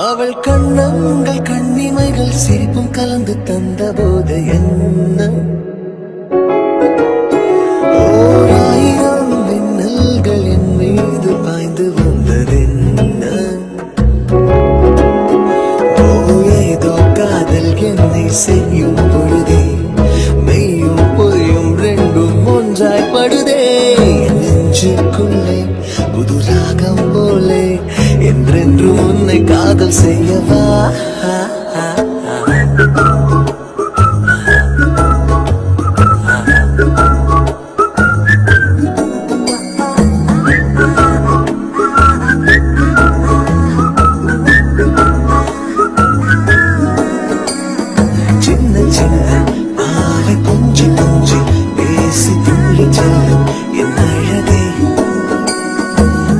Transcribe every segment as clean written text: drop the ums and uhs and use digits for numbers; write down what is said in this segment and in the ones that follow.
அவள் கண்ணங்கள் கண்ணிமைகள் சிரிப்பும் கலந்து தந்த போது என்ன ஓராயிரம் மின்னல்கள் என் மீது பாய்ந்து வந்ததென்ன ஏதோ காதல் என்னை செய்யும் பொழுதே மெய்யும் பொய்யும் ரெண்டும் ஒன்றாய் படுதே நெஞ்சுக்குள்ளே புது ராகம் போலே என்றென்று உன்னை காதல் செய்யவா சின்ன சின்ன ஆவை கொஞ்சி கொஞ்சி பேசி துள்ளி செல்லும் என் அழகே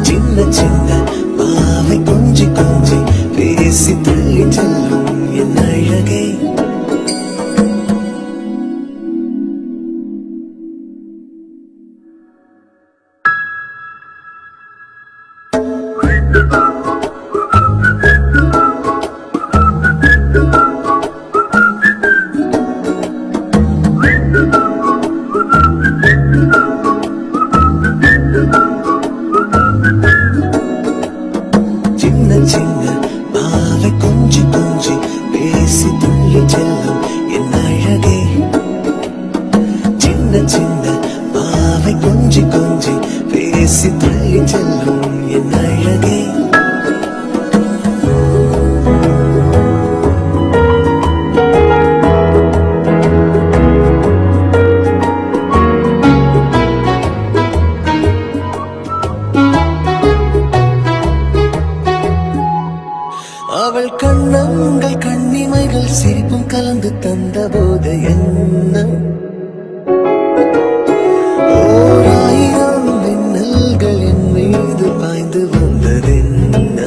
சின்ன சின்ன பாவை கொஞ்சி கொஞ்சி பேசி துள்ளி செல்லும் என் அழகே சின்ன சின்ன பாவை கொஞ்சி கொஞ்சி பேசி துள்ளி செல்லும் என் அழகே சின்ன சின்ன பாவை கொஞ்சி கொஞ்சி பேசி துள்ளி செல்லும் என் அழகே அவள் கண்ணங்கள் கண்ணிமைகள் சிரிப்பும் கலந்து தந்த போது என்ன ஓராயிரம் மின்னல்கள் என் மீது பாய்ந்து வந்ததென்ன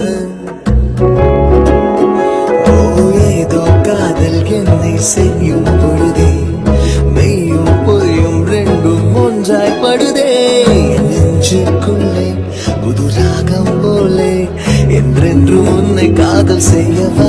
ஏதோ காதல் என்னை செய்யும் பொழுதே மெய்யும் பொய்யும் ரெண்டும் ஒன்றாய் படுதே நெஞ்சுக்குள்ளே புது ராகம் போலே என்றென்று உன்னை காதல் செய்யவா